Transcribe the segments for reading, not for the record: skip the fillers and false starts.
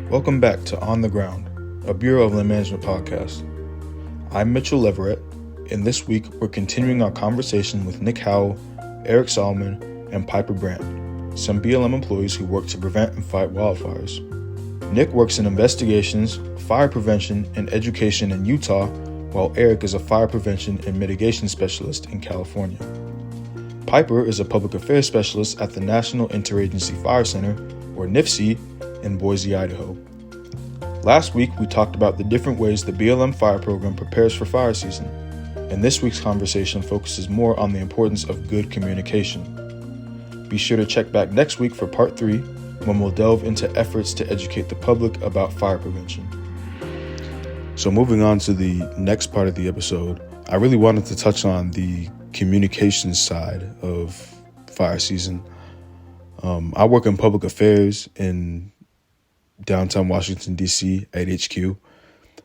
Welcome back to On the Ground, a Bureau of Land Management podcast. I'm Mitchell Leverett, and this week we're continuing our conversation with Nick Howell, Eric Solomon, and Piper Brandt, some BLM employees who work to prevent and fight wildfires. Nick works in investigations, fire prevention, and education in Utah, while Eric is a fire prevention and mitigation specialist in California. Piper is a public affairs specialist at the National Interagency Fire Center, or NIFC, in Boise, Idaho. Last week, we talked about the different ways the BLM fire program prepares for fire season, and this week's conversation focuses more on the importance of good communication. Be sure to check back next week for part 3, when we'll delve into efforts to educate the public about fire prevention. So moving on to the next part of the episode, I really wanted to touch on the communications side of fire season. I work in public affairs in downtown Washington, D.C. at HQ.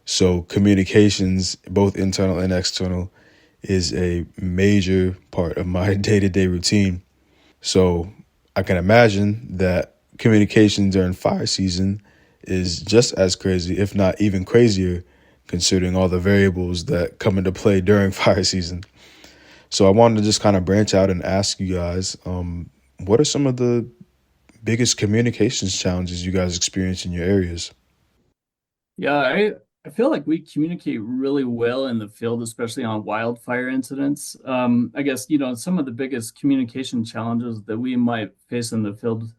So communications, both internal and external, is a major part of my day-to-day routine. So I can imagine that communication during fire season is just as crazy, if not even crazier, considering all the variables that come into play during fire season. So I wanted to just kind of branch out and ask you guys, what are some of the biggest communications challenges you guys experience in your areas? Yeah, I feel like we communicate really well in the field, especially on wildfire incidents. I guess, some of the biggest communication challenges that we might face in the field,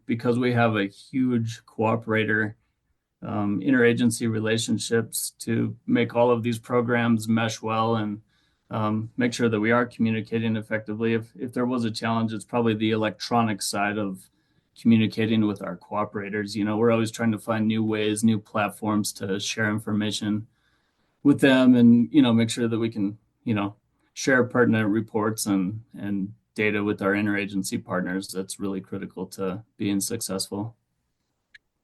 because we have a huge cooperator, interagency relationships to make all of these programs mesh well and make sure that we are communicating effectively. If there was a challenge, it's probably the electronic side of communicating with our cooperators. We're always trying to find new ways, new platforms to share information with them and, make sure that we can, share pertinent reports and data with our interagency partners. That's really critical to being successful.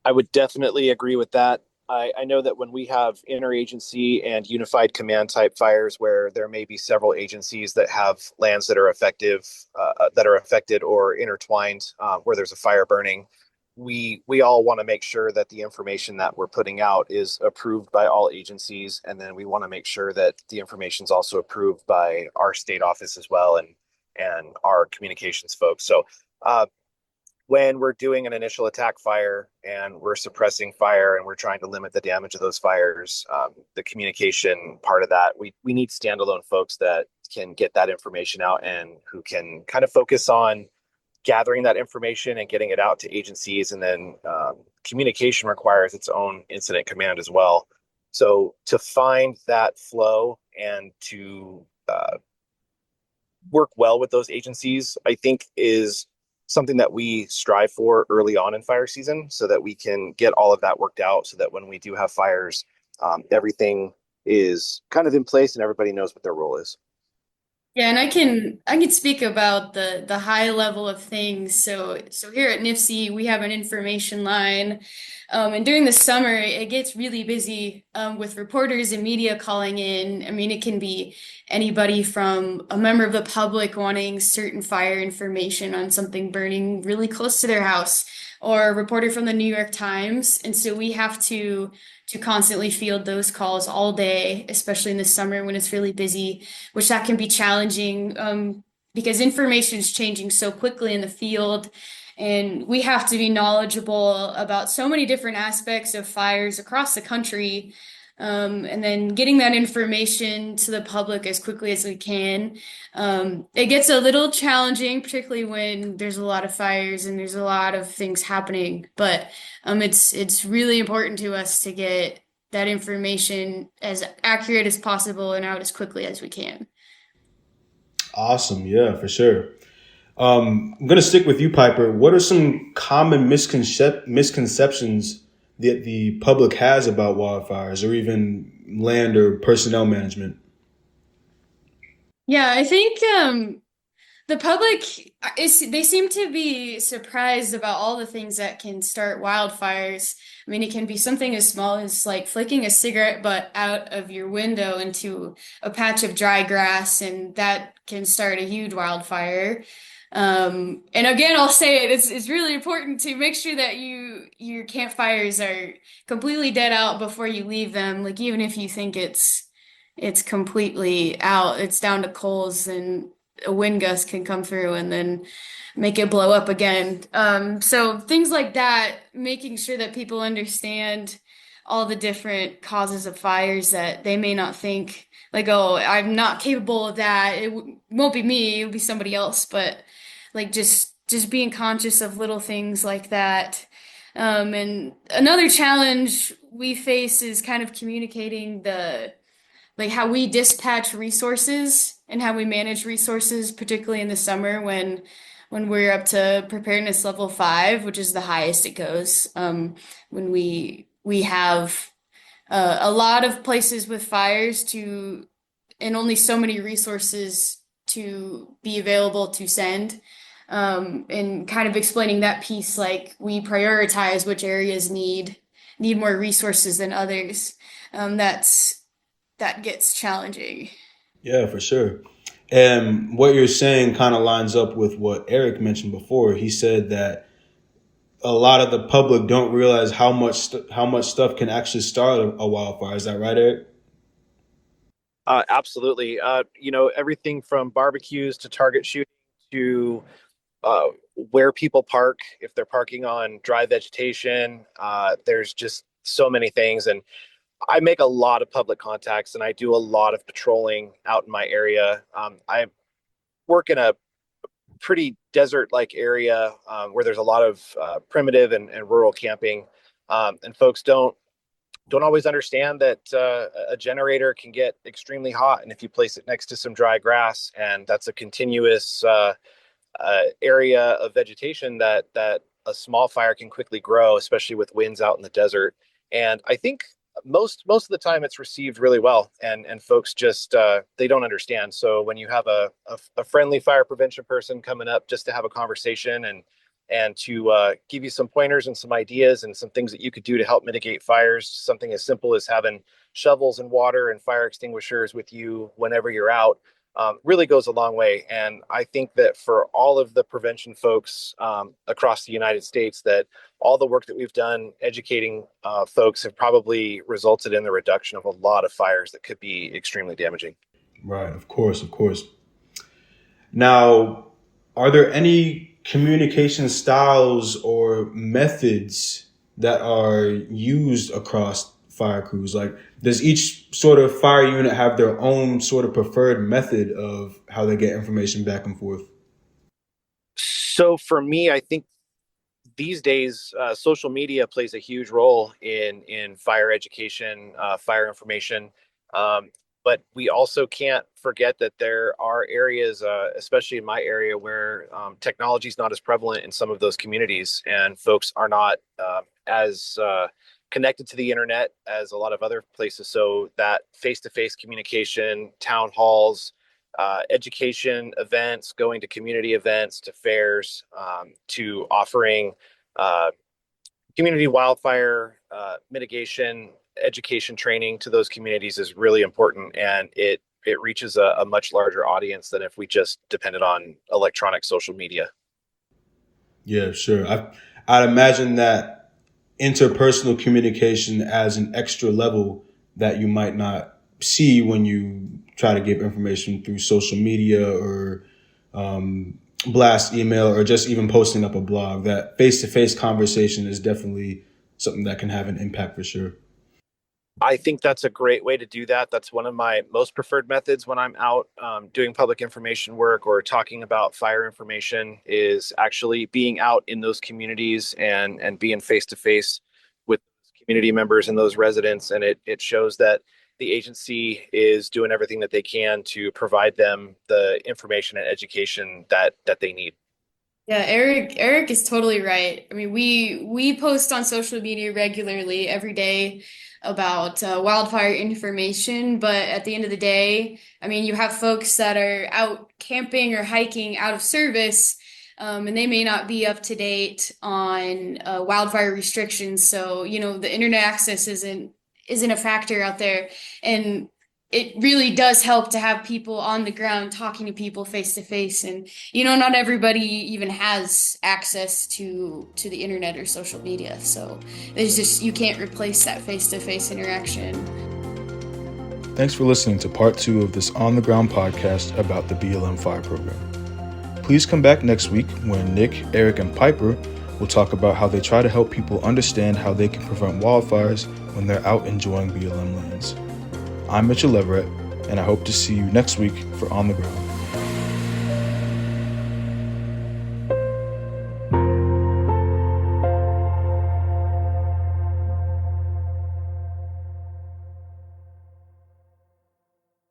I would definitely agree with that. I know that when we have interagency and unified command type fires where there may be several agencies that have lands that are affected or intertwined, where there's a fire burning, we all want to make sure that the information that we're putting out is approved by all agencies, and then we want to make sure that the information is also approved by our state office as well and our communications folks. So when we're doing an initial attack fire and we're suppressing fire and we're trying to limit the damage of those fires, the communication part of that, we need standalone folks that can get that information out and who can kind of focus on gathering that information and getting it out to agencies. And then communication requires its own incident command as well. So to find that flow and to work well with those agencies, I think is something that we strive for early on in fire season so that we can get all of that worked out so that when we do have fires, everything is kind of in place and everybody knows what their role is. Yeah, and I can speak about the high level of things. So here at NIFC, we have an information line, and during the summer, it gets really busy with reporters and media calling in. I mean, it can be anybody from a member of the public wanting certain fire information on something burning really close to their house, or a reporter from the New York Times, and so we have to constantly field those calls all day, especially in the summer when it's really busy, which that can be challenging because information is changing so quickly in the field. And we have to be knowledgeable about so many different aspects of fires across the country. And then getting that information to the public as quickly as we can. It gets a little challenging, particularly when there's a lot of fires and there's a lot of things happening. But it's really important to us to get that information as accurate as possible and out as quickly as we can. Awesome. Yeah, for sure. I'm going to stick with you, Piper. What are some common misconceptions that the public has about wildfires or even land or personnel management? Yeah, I think the public they seem to be surprised about all the things that can start wildfires. I mean, it can be something as small as like flicking a cigarette butt out of your window into a patch of dry grass, and that can start a huge wildfire. And again, I'll say it's really important to make sure that your campfires are completely dead out before you leave them. Like even if you think it's completely out, it's down to coals and a wind gust can come through and then make it blow up again. So things like that, making sure that people understand all the different causes of fires that they may not think like, oh, I'm not capable of that. Won't be me, it'll be somebody else. But like just being conscious of little things like that. And another challenge we face is kind of communicating the like how we dispatch resources and how we manage resources, particularly in the summer when we're up to preparedness level 5, which is the highest it goes. When we have a lot of places with fires to and only so many resources to be available to send. And kind of explaining that piece, like we prioritize which areas need more resources than others. That gets challenging. Yeah, for sure. And what you're saying kind of lines up with what Eric mentioned before. He said that a lot of the public don't realize how much stuff can actually start a wildfire. Is that right, Eric? Absolutely. Everything from barbecues to target shooting to uh, where people park, if they're parking on dry vegetation. There's just so many things. And I make a lot of public contacts and I do a lot of patrolling out in my area. I work in a pretty desert-like area where there's a lot of primitive and rural camping. And folks don't always understand that a generator can get extremely hot, and if you place it next to some dry grass, and that's a continuous area of vegetation that a small fire can quickly grow, especially with winds out in the desert. And I think most of the time it's received really well, and folks just they don't understand. So when you have a friendly fire prevention person coming up just to have a conversation and to give you some pointers and some ideas and some things that you could do to help mitigate fires, something as simple as having shovels and water and fire extinguishers with you whenever you're out, really goes a long way. And I think that for all of the prevention folks across the United States, that all the work that we've done educating folks have probably resulted in the reduction of a lot of fires that could be extremely damaging. Right, of course, of course. Now, are there any communication styles or methods that are used across fire crews? Like, does each sort of fire unit have their own sort of preferred method of how they get information back and forth? So for me, I think these days, social media plays a huge role in fire education, fire information. Um, but we also can't forget that there are areas, especially in my area, where technology is not as prevalent in some of those communities, and folks are not as connected to the internet as a lot of other places. So that face-to-face communication, town halls, education events, going to community events, to fairs, to offering uh, community wildfire mitigation education training to those communities is really important, and it reaches a much larger audience than if we just depended on electronic social media. Yeah, sure. I'd imagine that interpersonal communication adds an extra level that you might not see when you try to give information through social media or blast email or just even posting up a blog. That face-to-face conversation is definitely something that can have an impact for sure. I think that's a great way to do that. That's one of my most preferred methods when I'm out doing public information work or talking about fire information, is actually being out in those communities and being face to face with community members and those residents. And it shows that the agency is doing everything that they can to provide them the information and education that they need. Yeah, Eric is totally right. I mean, we post on social media regularly every day about wildfire information, but at the end of the day, I mean, you have folks that are out camping or hiking out of service, and they may not be up to date on wildfire restrictions. So, the internet access isn't a factor out there, and it really does help to have people on the ground talking to people face to face. And, not everybody even has access to the internet or social media. So you can't replace that face to face interaction. Thanks for listening to part 2 of this On the Ground podcast about the BLM fire program. Please come back next week when Nick, Eric, and Piper will talk about how they try to help people understand how they can prevent wildfires when they're out enjoying BLM lands. I'm Mitchell Leverett, and I hope to see you next week for On the Ground.